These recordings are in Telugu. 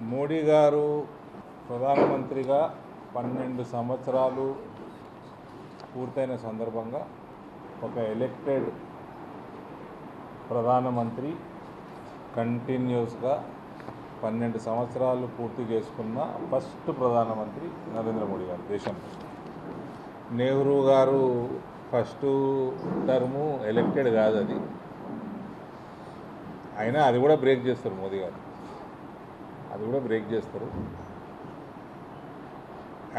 మోడీ గారు ప్రధానమంత్రిగా 12 సంవత్సరాలు పూర్తయిన సందర్భంగా ఒక ఎలక్టెడ్ ప్రధానమంత్రి కంటిన్యూస్గా 12 సంవత్సరాలు పూర్తి చేసుకున్న ఫస్ట్ ప్రధానమంత్రి నరేంద్ర మోడీ గారు దేశంలో. నెహ్రూ గారు ఫస్ట్ టర్ము ఎలక్టెడ్ కాదు, అది అయినా అది కూడా బ్రేక్ చేస్తారు. మోదీ గారు అది కూడా బ్రేక్ చేస్తారు.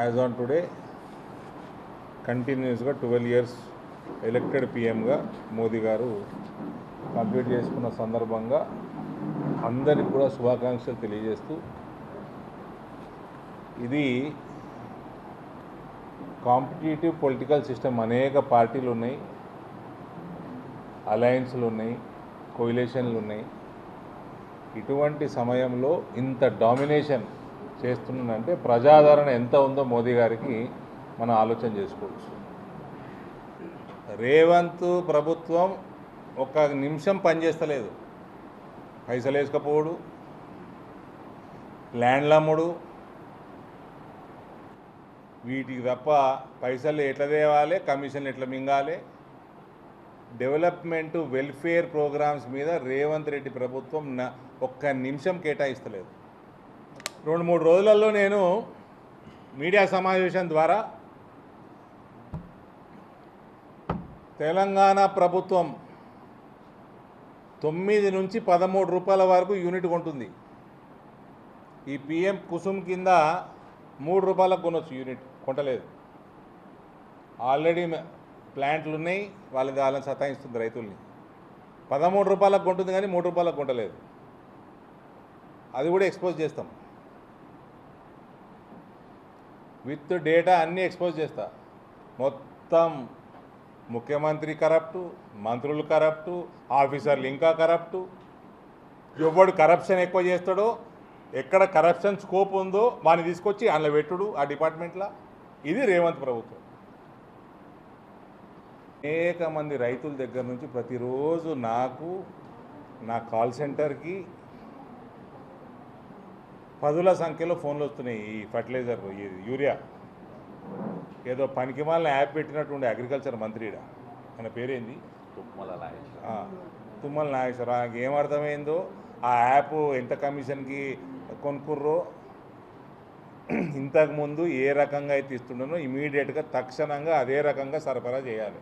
యాజ్ ఆన్ టుడే కంటిన్యూస్గా 12 ఇయర్స్ ఎలక్టెడ్ పిఎంగా మోదీ గారు కంప్లీట్ చేసుకున్న సందర్భంగా అందరికి కూడా శుభాకాంక్షలు తెలియజేస్తూ, ఇది కాంపిటేటివ్ పొలిటికల్ సిస్టమ్, అనేక పార్టీలు ఉన్నాయి, అలయన్స్లు ఉన్నాయి, కోయిలేషన్లు ఉన్నాయి. ఇటువంటి సమయంలో ఇంత డామినేషన్ చేస్తున్నానంటే ప్రజాదరణ ఎంత ఉందో మోదీ గారికి మనం ఆలోచన చేసుకోవచ్చు. రేవంత్ ప్రభుత్వం ఒక నిమిషం పనిచేస్తలేదు. పైసలు వేసుకపోవడు, ల్యాండ్లు అమ్ముడు, వీటికి తప్ప పైసలు ఎట్లా తేవాలి, కమిషన్లు ఎట్లా మింగాలి, డెవలప్మెంట్ వెల్ఫేర్ ప్రోగ్రామ్స్ మీద రేవంత్ రెడ్డి ప్రభుత్వం ఒక్క నిమిషం కేటాయిస్తలేదు. 2-3 రోజులలో నేను మీడియా సమావేశం ద్వారా తెలంగాణ ప్రభుత్వం 9 నుంచి 13 రూపాయల వరకు యూనిట్ కొంటుంది. ఈ పిఎం కుసుమ్ కింద 3 రూపాయలకు కొనవచ్చు, యూనిట్ కొంటలేదు. ఆల్రెడీ ప్లాంట్లు ఉన్నాయి, వాళ్ళని సతాయిస్తుంది రైతుల్ని. 13 రూపాయలకు కొంటుంది కానీ 3 రూపాయలకు కొంటలేదు. అది కూడా ఎక్స్పోజ్ చేస్తాం, విత్ డేటా అన్నీ ఎక్స్పోజ్ చేస్తా. మొత్తం ముఖ్యమంత్రి కరప్టు, మంత్రులు కరప్టు, ఆఫీసర్లు ఇంకా కరప్టు. ఎవడు కరప్షన్ ఎక్కువ చేస్తాడో, ఎక్కడ కరప్షన్ స్కోప్ ఉందో వాడిని తీసుకొచ్చి అందులో పెట్టుడు ఆ డిపార్ట్మెంట్లో. ఇది రేవంత్ ప్రభుత్వం. అనేక మంది రైతుల దగ్గర నుంచి ప్రతిరోజు నాకు నా కాల్ సెంటర్కి 10ల సంఖ్యలో ఫోన్లు వస్తున్నాయి. ఈ ఫర్టిలైజర్, యూరియా ఏదో పనికిమాలిన యాప్ పెట్టినట్టుండే అగ్రికల్చర్ మంత్రిడా, ఆయన పేరేంది, తుమ్మల నాగేశ్వర. నాకు ఏమర్థమైందో ఆ యాప్ ఎంత కమిషన్కి కొనుక్కుర్రో, ఇంతకుముందు ఏ రకంగా అయితే ఇస్తుండనో ఇమీడియట్గా తక్షణంగా అదే రకంగా సరఫరా చేయాలి.